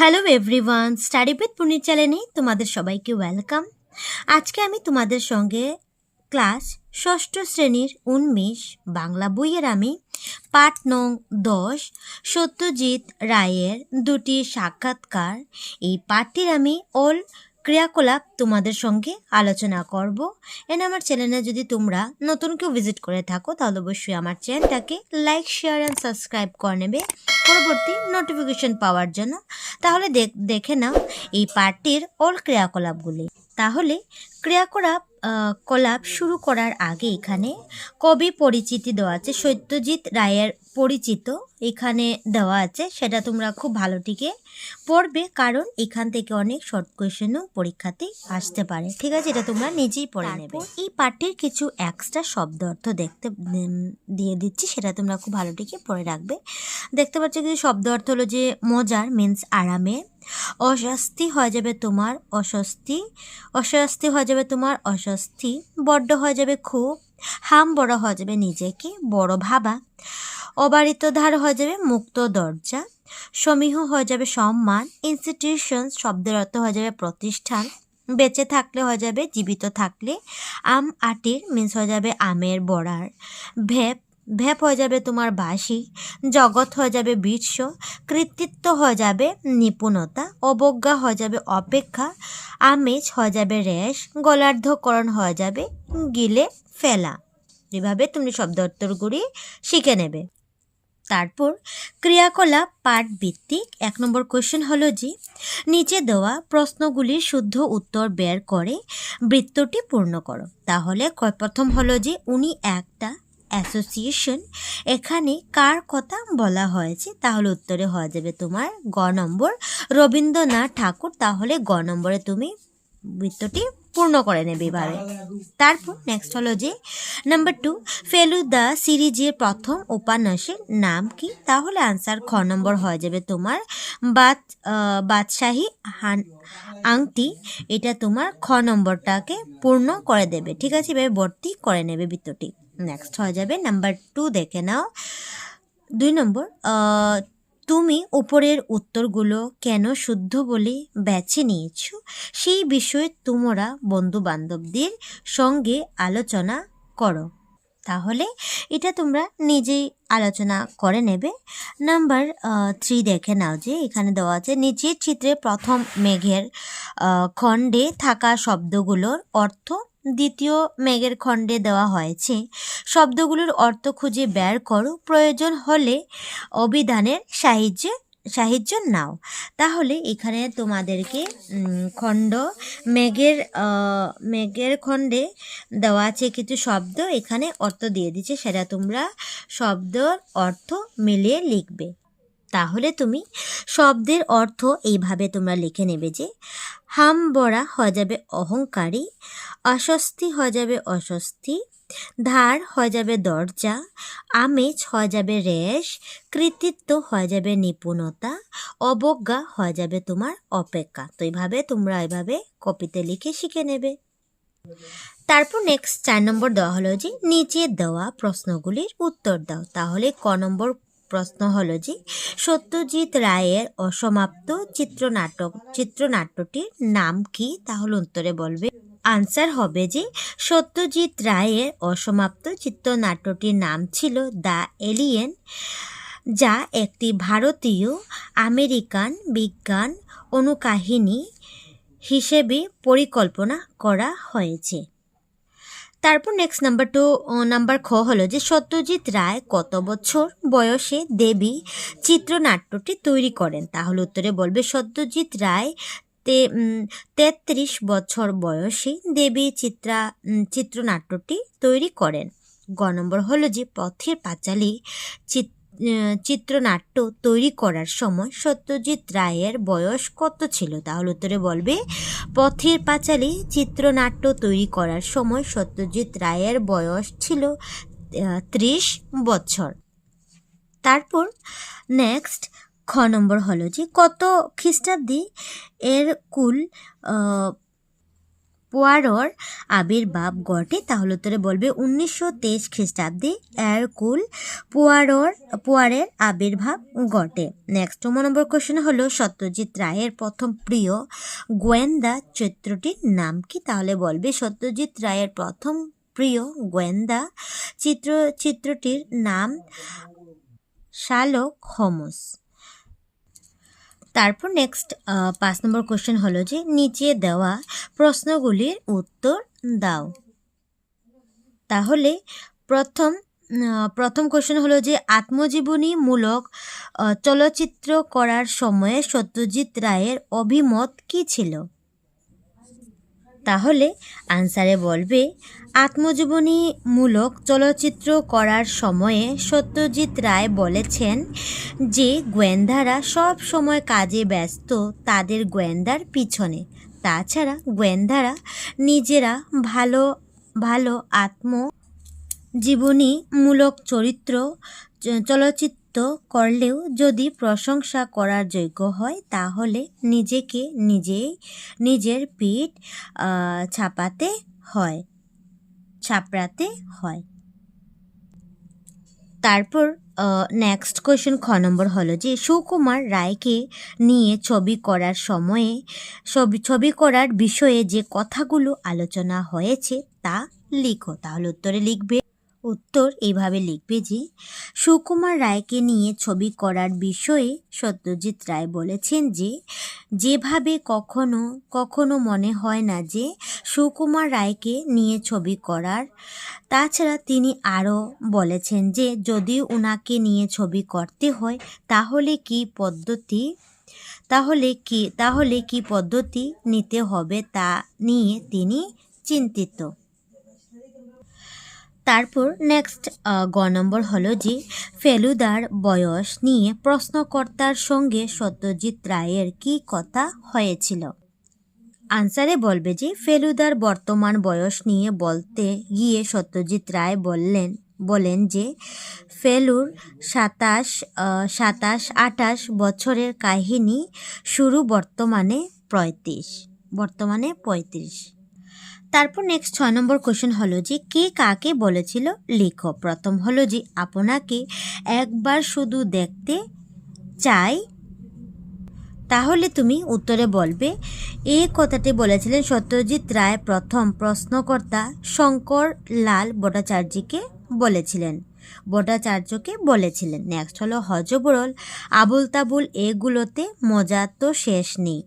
Hello everyone, study with পুনির চ্যানেলে তোমাদের সবাইকে ওয়েলকাম। আজকে আমি তোমাদের সঙ্গে ক্লাস ষষ্ঠ শ্রেণীর 19 বাংলা বইয়ের আমি পাঠ নং 10 সত্যজিৎ রায়ের দুটি সাক্ষাৎকার এই পাঠটির আমি অল ক্রিয়াকলাপ তোমাদের সঙ্গে আলোচনা করব। আমার চ্যানেলে যদি তোমরা নতুন কেউ ভিজিট করে থাকো তাহলে অবশ্যই আমার চ্যানেলটাকে লাইক শেয়ার অ্যান্ড সাবস্ক্রাইব করে নেবে পরবর্তী নোটিফিকেশন পাওয়ার জন্য। তাহলে দেখে নাও এই পাঠটির অল ক্রিয়াকলাপগুলি। তাহলে ক্রিয়াকলাপ শুরু করার আগে এখানে কবি পরিচিতি দেওয়া আছে, সত্যজিৎ রায়ের পরিচিত এখানে দেওয়া আছে, সেটা তোমরা খুব ভালো থেকে পড়বে, কারণ এখান থেকে অনেক শর্ট কোয়েশ্চেনও পরীক্ষাতে আসতে পারে। ঠিক আছে, এটা তোমরা নিজেই পড়ে নেবে। এই পাঠের কিছু এক্সট্রা শব্দ অর্থ দিয়ে দিচ্ছি, সেটা তোমরা খুব ভালো থেকে পড়ে রাখবে। দেখতে পাচ্ছ কিছু শব্দ অর্থ হলো যে মজার মিন্স আরামে, অস্বস্তি হয়ে যাবে তোমার অস্বস্তি, অস্বস্তি হয়ে যাবে তোমার অস্বস্তি, বড্ড হয়ে যাবে খুব, হাম বড় হয়ে যাবে নিজেকে বড় ভাবা, অবারিত ধার হয়ে যাবে মুক্ত দরজা, সমীহ হয়ে যাবে সম্মান, ইনস্টিটিউশন শব্দের অর্থ হয়ে যাবে প্রতিষ্ঠান, বেঁচে থাকলে হয়ে যাবে জীবিত থাকলে, আম আটির মিন্স হয়ে যাবে আমের বড়ার, ভ্যাপ হয়ে যাবে তোমার বাসি, জগৎ হয়ে যাবে বিশ্ব, কৃতিত্ব হয়ে যাবে নিপুণতা, অবজ্ঞা হয়ে যাবে অপেক্ষা, আমেজ হয়ে যাবে রেশ, গলার্ধকরণ হয়ে যাবে গিলে ফেলা। এভাবে তুমি শব্দ অর্থগুলি শিখে নেবে। তারপর ক্রিয়াকলাপ পাঠ ভিত্তিক 1 নম্বর কোয়েশ্চেন হলো যে নিচে দেওয়া প্রশ্নগুলির শুদ্ধ উত্তর বের করে বৃত্তটি পূর্ণ করো। তাহলে প্রথম হলো যে উনি একটা অ্যাসোসিয়েশন, এখানে কার কথা বলা হয়েছে? তাহলে উত্তরে হয়ে যাবে তোমার গ নম্বর রবীন্দ্রনাথ ঠাকুর। তাহলে গ নম্বরে তুমি বৃত্তটি পূর্ণ করে নেবে এবারে। তারপর নেক্সট হলো যে নাম্বার 2 ফেলুদা সিরিজের প্রথম উপন্যাসের নাম কি? তাহলে আনসার খ নম্বর হয়ে যাবে তোমার বাদশাহী আংটি। এটা তোমার খ নম্বরটাকে পূর্ণ করে দেবে। ঠিক আছে, এভাবে ভর্তি করে নেবে বৃত্তটি। নেক্সট হয়ে যাবে নাম্বার 2, দেখে নাও 2 নম্বর তুমি উপরের উত্তরগুলো কেন শুদ্ধ বলে বেছে নিয়েছো সেই বিষয়ে তোমরা বন্ধু বান্ধবদের সঙ্গে আলোচনা করো। তাহলে এটা তোমরা নিজেই আলোচনা করে নেবে। নাম্বার 3 দেখে নাও যে এখানে দেওয়া আছে নিচের চিত্রে প্রথম মেঘের খণ্ডে থাকা শব্দগুলোর অর্থ দ্বিতীয় মেঘের খণ্ডে দেওয়া হয়েছে, শব্দগুলোর অর্থ খুঁজে বের করো, প্রয়োজন হলে অভিধানের সাহায্য নাও। তাহলে এখানে তোমাদেরকে মেঘের খণ্ডে দেওয়া আছে কিছু শব্দ, এখানে অর্থ দিয়ে দিচ্ছে, সেটা তোমরা শব্দের অর্থ মিলিয়ে লিখবে। তাহলে তুমি শব্দের অর্থ এইভাবে তোমরা লিখে নেবে যে হাম বড়া হয়ে যাবে অহংকারী, অস্বস্তি হয়ে যাবে অস্বস্তি, ধার হয়ে যাবে দরজা, আমেজ হয়ে যাবে রেশ, কৃতিত্ব হয়ে যাবে নিপুণতা, অবজ্ঞা হয়ে যাবে তোমার অপেক্ষা। তো এইভাবে তোমরা এইভাবে কপিতে লিখে শিখে নেবে। তারপর নেক্সট 4 নম্বর দেওয়া হলো যে নিচে দেওয়া প্রশ্নগুলির উত্তর দাও। তাহলে ক নম্বর প্রশ্ন হলো যে সত্যজিৎ রায়ের অসমাপ্ত চিত্রনাট্যটির নাম কি? তাহলে উত্তরে বলবে আনসার হবে যে সত্যজিৎ রায়ের অসমাপ্ত চিত্রনাট্যটির নাম ছিল দ্য এলিয়েন, যা একটি ভারতীয় আমেরিকান বিজ্ঞান অনুকাহিনী হিসেবে পরিকল্পনা করা হয়েছে। তারপর নেক্সট নাম্বার খ হলো যে সত্যজিৎ রায় কত বছর বয়সে দেবী চিত্রনাট্যটি তৈরি করেন? তাহলে উত্তরে বলবে সত্যজিৎ রায় 33 বছর বয়সে দেবী চিত্রনাট্যটি তৈরি করেন। গ নম্বর হলো যে পথের পাঁচালী চিত্রনাট্য তৈরি করার সময় সত্যজিৎ রায়ের বয়স কত ছিল? তাহলে উত্তরে বলবে পথের পাঁচালী চিত্রনাট্য তৈরি করার সময় সত্যজিৎ রায়ের বয়স ছিল 30 বছর। তারপর নেক্সট খ নম্বর হলো যে কত খ্রিস্টাব্দে এর কুল পোয়ারোর আবির্ভাব ঘটে? তাহলে উত্তরে বলবে 1923 খ্রিস্টাব্দে এরকুল পোয়ারের আবির্ভাব ঘটে। নেক্সট 9 নম্বর কোশ্চেন হলো সত্যজিৎ রায়ের প্রথম প্রিয় গোয়েন্দা চরিত্রটির নাম কি? তাহলে বলবে সত্যজিৎ রায়ের প্রথম প্রিয় গোয়েন্দা চিত্রটির নাম শার্লক হোমস। তারপর নেক্সট 5 নম্বর কোশ্চেন হলো যে নিচে দেওয়া প্রশ্নগুলির উত্তর দাও। তাহলে প্রথম কোশ্চেন হলো যে আত্মজীবনীমূলক চলচ্চিত্র করার সময়ে সত্যজিৎ রায়ের অভিমত কী ছিল? তাহলে আনসারে বলবে আত্মজীবনীমূলক চলচ্চিত্র করার সময়ে সত্যজিৎ রায় বলেছেন যে গোয়েন্দারা সব সময় কাজে ব্যস্ত তাদের গোয়েন্দার পিছনে, তাছাড়া গোয়েন্দারা নিজেরা ভালো ভালো আত্মজীবনীমূলক চলচ্চিত্র করলেও যদি প্রশংসা করার যোগ্য হয় তাহলে নিজেকে নিজের পিঠ চাপড়াতে হয়। তারপর নেক্সট কোয়েশ্চেন খ নম্বর হলো যে সুকুমার রায়কে নিয়ে ছবি করার সময়ে ছবি করার বিষয়ে যে কথাগুলো আলোচনা হয়েছে তা লিখো। তাহলে উত্তর এইভাবে লিখবে যে সুকুমার রায়কে নিয়ে ছবি করার বিষয়ে সত্যজিৎ রায় বলেছেন যে যেভাবে কখনো মনে হয় না যে সুকুমার রায়কে নিয়ে ছবি করার। তাছাড়া তিনি আরও বলেছেন যে যদি ওনাকে নিয়ে ছবি করতে হয় তাহলে কি পদ্ধতি নিতে হবে তা নিয়ে তিনি চিন্তিত। তারপর নেক্সট গ নম্বর হলো যে ফেলুদার বয়স নিয়ে প্রশ্নকর্তার সঙ্গে সত্যজিৎ রায়ের কি কথা হয়েছিল? আনসারে বলবে যে ফেলুদার বর্তমান বয়স নিয়ে বলতে গিয়ে সত্যজিৎ রায় বলেন যে ফেলুর 27-28 বছরের কাহিনী শুরু বর্তমানে 35। তারপর নেক্সট 6 নম্বর কোশ্চেন হলো যে কে কাকে বলেছিল লিখো। প্রথম হলো যে আপনাকে একবার শুধু দেখতে চাই। তাহলে তুমি উত্তরে বলবে এই কথাটি বলেছিলেন সত্যজিৎ রায় প্রথম প্রশ্নকর্তা শঙ্করলাল ভট্টাচার্যকে বলেছিলেন। নেক্সট হলো হযবরল আবুল তাবুল এগুলোতে মজা তো শেষ নেই।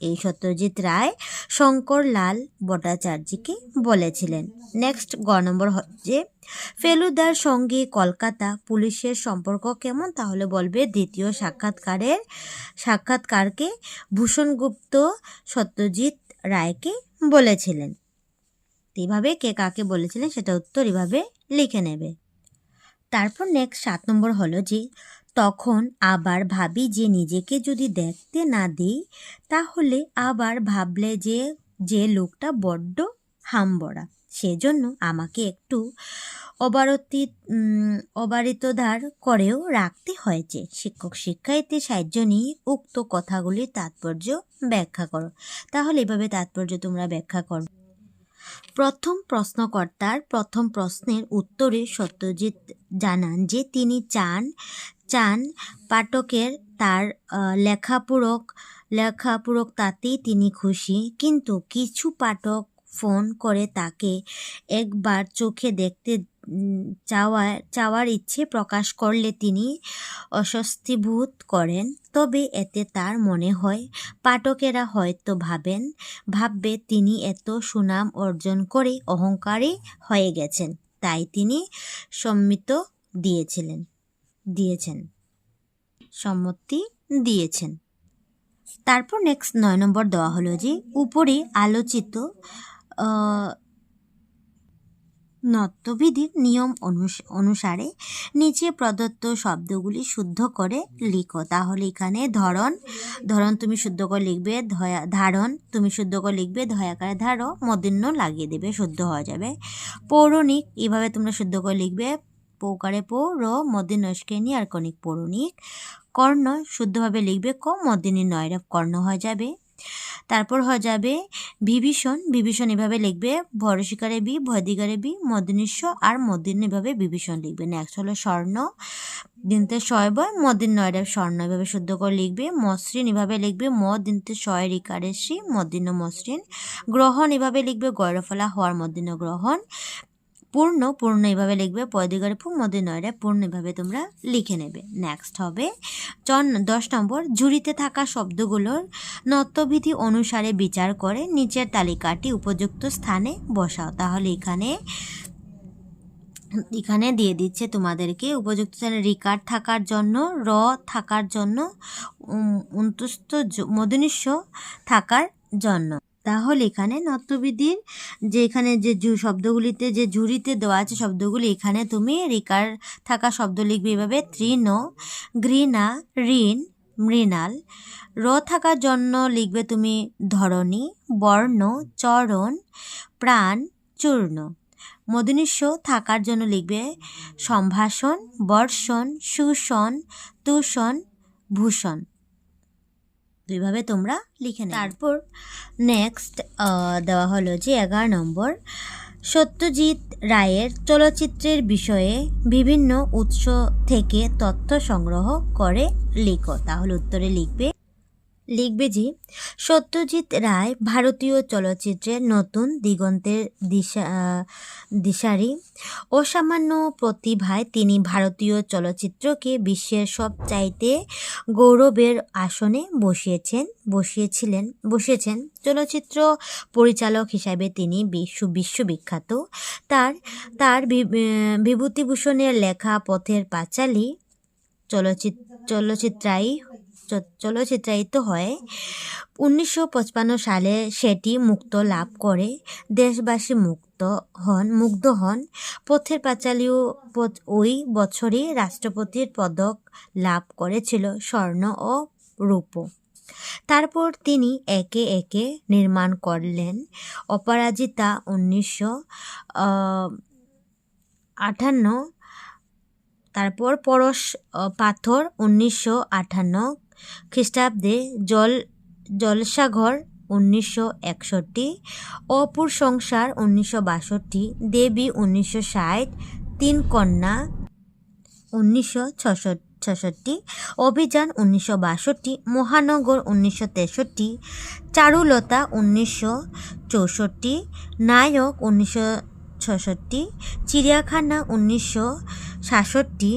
এই সত্যজিৎ রায় শঙ্করলাল ভট্টাচার্যকে বলেছিলেন। নেক্সট গ নম্বর হচ্ছে ফেলুদার সঙ্গে কলকাতা পুলিশের সম্পর্ক কেমন? তাহলে বলবে দ্বিতীয় সাক্ষাৎকারকে ভূষণগুপ্ত সত্যজিৎ রায়কে বলেছিলেন। এইভাবে কে কাকে বলেছিলেন সেটা উত্তর এভাবে লিখে নেবে। তারপর নেক্সট 7 নম্বর হলো যে তখন আবার ভাবি যে নিজেকে যদি দেখতে না দিই তাহলে আবার ভাবলে যে লোকটা বড্ড হামবড়া, সেজন্য আমাকে একটু অবারিতদার করেও রাখতে হয়েছে। শিক্ষক শিক্ষার্থী সাহায্য নিয়ে উক্ত কথাগুলির তাৎপর্য ব্যাখ্যা করো। তাহলে এভাবে তাৎপর্য তোমরা ব্যাখ্যা করো। প্রথম প্রশ্নকর্তার প্রথম প্রশ্নের উত্তরে সত্যজিৎ জানান যে তিনি চান পাঠকের তার লেখাপূরক তাতেই তিনি খুশি, কিন্তু কিছু পাঠক ফোন করে তাকে একবার চোখে দেখতে চাওয়ার ইচ্ছে প্রকাশ করলে তিনি অস্বস্তি বোধ করেন। তবে এতে তার মনে হয় পাঠকেরা হয়তো ভাববে তিনি এত সুনাম অর্জন করে অহংকারী হয়ে গেছেন, তাই তিনি সম্মতি দিয়েছেন। তারপর নেক্সট 9 নম্বর দেওয়া হলো যে উপরে আলোচিত নত্যবিধির নিয়ম অনুসারে নিচে প্রদত্ত শব্দগুলি শুদ্ধ করে লিখো। তাহলে এখানে ধরন তুমি শুদ্ধ করে লিখবে, ধারণ তুমি শুদ্ধ করে লিখবে, ধয়াকারে ধারো মূর্ধন্য লাগিয়ে দেবে, শুদ্ধ হয়ে যাবে। পৌরাণিক এভাবে তোমরা শুদ্ধ করে লিখবে, পৌকারে পৌর মূর্ধন্য স্কেনি আর কনিক পৌরাণিক। কর্ণ শুদ্ধভাবে লিখবে ক মূর্ধন্য নয় কর্ণ হয়ে যাবে। তারপর হয়ে যাবে বিভীষণ। বিভীষণ এভাবে লিখবে, ভরসিকারে বি, ভয়দিগারে বি, মদিনিস্ব আর মদিন এভাবে বিভীষণ লিখবে। নেক্সট হলো স্বর্ণ, দিনতে শয় বয়, মদিন নয়ডার স্বর্ণ এভাবে শুদ্ধ করে লিখবে। মসৃণ এভাবে লিখবে, ম দিনতে শয় রিকারে শ্রী, মদিন মসৃণ। গ্রহণ এভাবে লিখবে, গয়রফলা হওয়ার মদিন গ্রহণ। পূর্ণ, পূর্ণ এভাবে লিখবে, পয়দিগারে পু, মদিন নয়ডা পূর্ণ এভাবে তোমরা লিখে নেবে। নেক্সট হবে 10 নম্বর, ঝুড়িতে থাকা শব্দগুলোর নত্যবিধি অনুসারে বিচার করে নিচের তালিকাটি উপযুক্ত স্থানে বসাও। তাহলে এখানে দিয়ে দিচ্ছে তোমাদেরকে উপযুক্ত স্থানে রিকার থাকার জন্য, র থাকার জন্য, অন্তস্থ মদিনিস্ব থাকার জন্য। তাহলে এখানে নত্যবিধির যে এখানে যে শব্দগুলিতে যে ঝুড়িতে দেওয়া আছে শব্দগুলি, এখানে তুমি রিকার থাকা শব্দ লিখবে এভাবে, তৃণ, ঘৃণা, ঋণ, মৃণাল। র থাকার জন্য লিখবে তুমি ধরণী, বর্ণ, চরণ, প্রাণ, চূর্ণ। মদিনিস্ব থাকার জন্য লিখবে সম্ভাষণ, বর্ষণ, শোষণ, তুষণ, ভূষণ। দুইভাবে তোমরা লিখে নেবে। তারপর নেক্সট দেওয়া হলো যে 11 নম্বর, সত্যজিৎ রায়ের চলচ্চিত্রের বিষয়ে বিভিন্ন উৎস থেকে তথ্য সংগ্রহ করে লিখো। তাহলে উত্তরে লিখবে যে সত্যজিৎ রায় ভারতীয় চলচ্চিত্রের নতুন দিগন্তের দিশারি। অসামান্য প্রতিভায় তিনি ভারতীয় চলচ্চিত্রকে বিশ্বের সবচাইতে গৌরবের আসনে বসিয়েছেন। চলচ্চিত্র পরিচালক হিসাবে তিনি বিশ্ববিখ্যাত। তার বিভূতিভূষণের লেখা পথের পাঁচালী চলচ্চিত্রায়িত হয়। 1955 সালে সেটি মুক্তি লাভ করে দেশবাসী মুগ্ধ হন। পথের পাঁচালীও ওই বছরই রাষ্ট্রপতির পদক লাভ করেছিল, স্বর্ণ ও রূপ। তারপর তিনি একে একে নির্মাণ করলেন অপরাজিতা 1958, তারপর পরশ পাথর 1958 খ্রিস্টাব্দে, জলসাঘর 1961, অপুর সংসার 1962, দেবী 1960, তিন কন্যা 1966, অভিযান 1962, মহানগর 1963, চারুলতা 1964, নায়ক 1966, চিড়িয়াখানা 1966,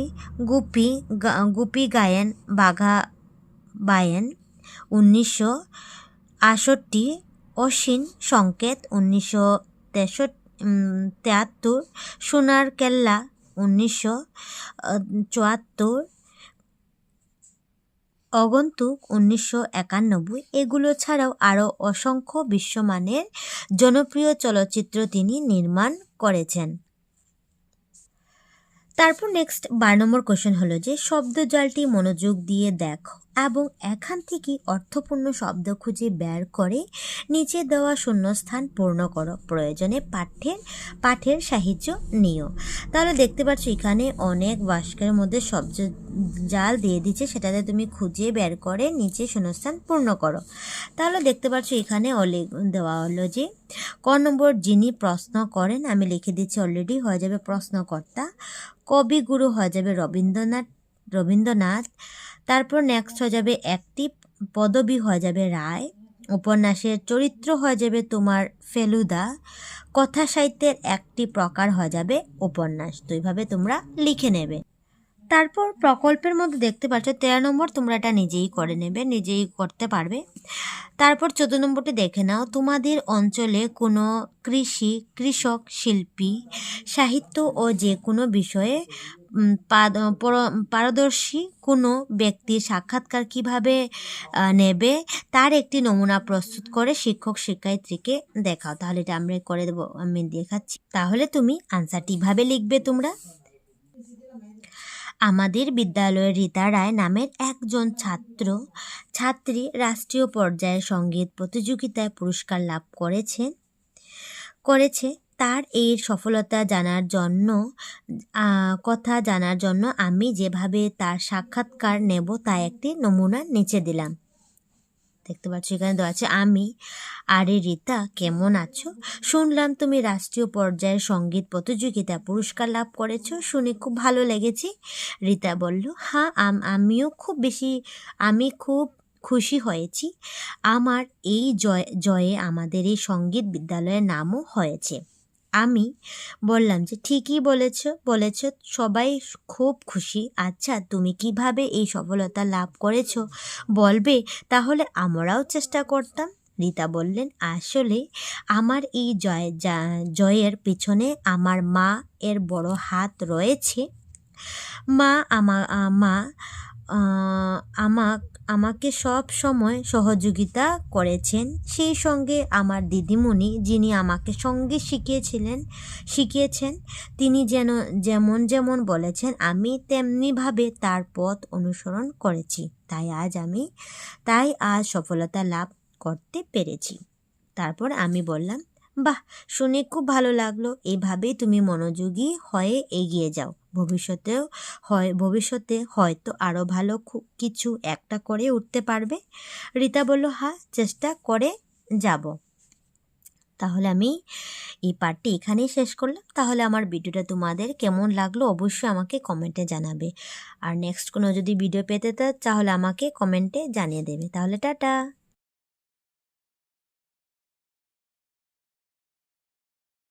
গুপি গায়েন বাঘা বায়েন 1968, অসীন সংকেত 1973, সোনার কেল্লা 1974, অগন্তুক 1991। এগুলো ছাড়াও আরও অসংখ্য বিশ্বমানের জনপ্রিয় চলচ্চিত্র তিনি নির্মাণ করেছেন। তারপর নেক্সট 12 নম্বর কোশ্চেন হলো যে শব্দজালটি মনোযোগ দিয়ে দেখো এবং এখান থেকে অর্থপূর্ণ শব্দ খুঁজে বের করে নিচে দেওয়া শূন্যস্থান পূর্ণ করো। প্রয়োজনে পাঠের সাহায্য নিও। তাহলে দেখতে পাচ্ছ এখানে অনেক বাক্যের মধ্যে শব্দ জাল দিয়ে দিচ্ছে, সেটাতে তুমি খুঁজে বের করে নিচে শূন্যস্থান পূর্ণ করো। তাহলে দেখতে পাচ্ছ এখানে দেওয়া হলো যে ক নম্বর, যিনি প্রশ্ন করেন, আমি লিখে দিচ্ছি অলরেডি, হয়ে যাবে প্রশ্নকর্তা। কবিগুরু হয়ে যাবে রবীন্দ্রনাথ। তারপর নেক্সট হয়ে যাবে একটি পদবী হয়ে যাবে রায়। উপন্যাসের চরিত্র হয়ে যাবে তোমার ফেলুদা। কথা সাহিত্যের একটি প্রকার হয়ে যাবে উপন্যাস। তো এইভাবে তোমরা লিখে নেবে। তারপর প্রকল্পের মধ্যে দেখতে পাচ্ছ 13 নম্বর, তোমরা এটা নিজেই করে নেবে, নিজেই করতে পারবে। তারপর 14 নম্বরটি দেখে নাও, তোমাদের অঞ্চলে কোনো কৃষক, শিল্পী, সাহিত্য ও যে কোনো বিষয়ে পারদর্শী কোনো ব্যক্তির সাক্ষাৎকার কিভাবে নেবে তার একটি নমুনা প্রস্তুত করে শিক্ষক শিক্ষার্থীকে দেখাও। তাহলে এটা আমরা করে দেবো, আমি দেখাচ্ছি। তাহলে তুমি আনসারটি ভাবে লিখবে তোমরা। আমাদের বিদ্যালয়ের রীতা রায় নামের একজন ছাত্রী রাষ্ট্রীয় পর্যায়ে সঙ্গীত প্রতিযোগিতায় পুরস্কার লাভ করেছে। তার এই সফলতা জানার জন্য আমি যেভাবে তার সাক্ষাৎকার নেব তা একটি নমুনা নিচে দিলাম। দেখতে পাচ্ছ এখানে দেওয়া আছে আমি। আরে রিতা, কেমন আছো? শুনলাম তুমি রাষ্ট্রীয় পর্যায়ের সঙ্গীত প্রতিযোগিতা পুরস্কার লাভ করেছো, শুনে খুব ভালো লেগেছে। রিতা বলল, হ্যাঁ, আমি খুব খুশি হয়েছি। আমার এই জয়ে আমাদের এই সঙ্গীত বিদ্যালয়ের নামও হয়েছে। আমি বললাম যে ঠিকই বলেছ, সবাই খুব খুশি। আচ্ছা, তুমি কিভাবে এই সফলতা লাভ করেছো বলবে? তাহলে আমরাও চেষ্টা করতাম। রিতা বললেন, আসলে আমার এই জয়ের পিছনে আমার মা এর বড় হাত রয়েছে। মা মা আমাকে সব সময় সহযোগিতা করেছেন। সেই সঙ্গে আমার দিদিমণি, যিনি আমাকে সঙ্গীত শিখিয়েছেন, তিনি যেমন বলেছেন আমি তেমনিভাবে তার পথ অনুসরণ করেছি। তাই আজ সফলতা লাভ করতে পেরেছি। তারপর আমি বললাম, বাহ, শুনে খুব ভালো লাগলো। এভাবেই তুমি মনোযোগী হয়ে এগিয়ে যাও। ভবিষ্যতে হয়তো আরও ভালো কিছু একটা করে উঠতে পারবে। রিতা বলল, হ্যাঁ, চেষ্টা করে যাব। তাহলে আমি এই পার্টটি এখানেই শেষ করলাম। তাহলে আমার ভিডিওটা তোমাদের কেমন লাগলো অবশ্যই আমাকে কমেন্টে জানাবে। আর নেক্সট কোনো যদি ভিডিও পেতে তাহলে আমাকে কমেন্টে জানিয়ে দেবে। তাহলে টাটা।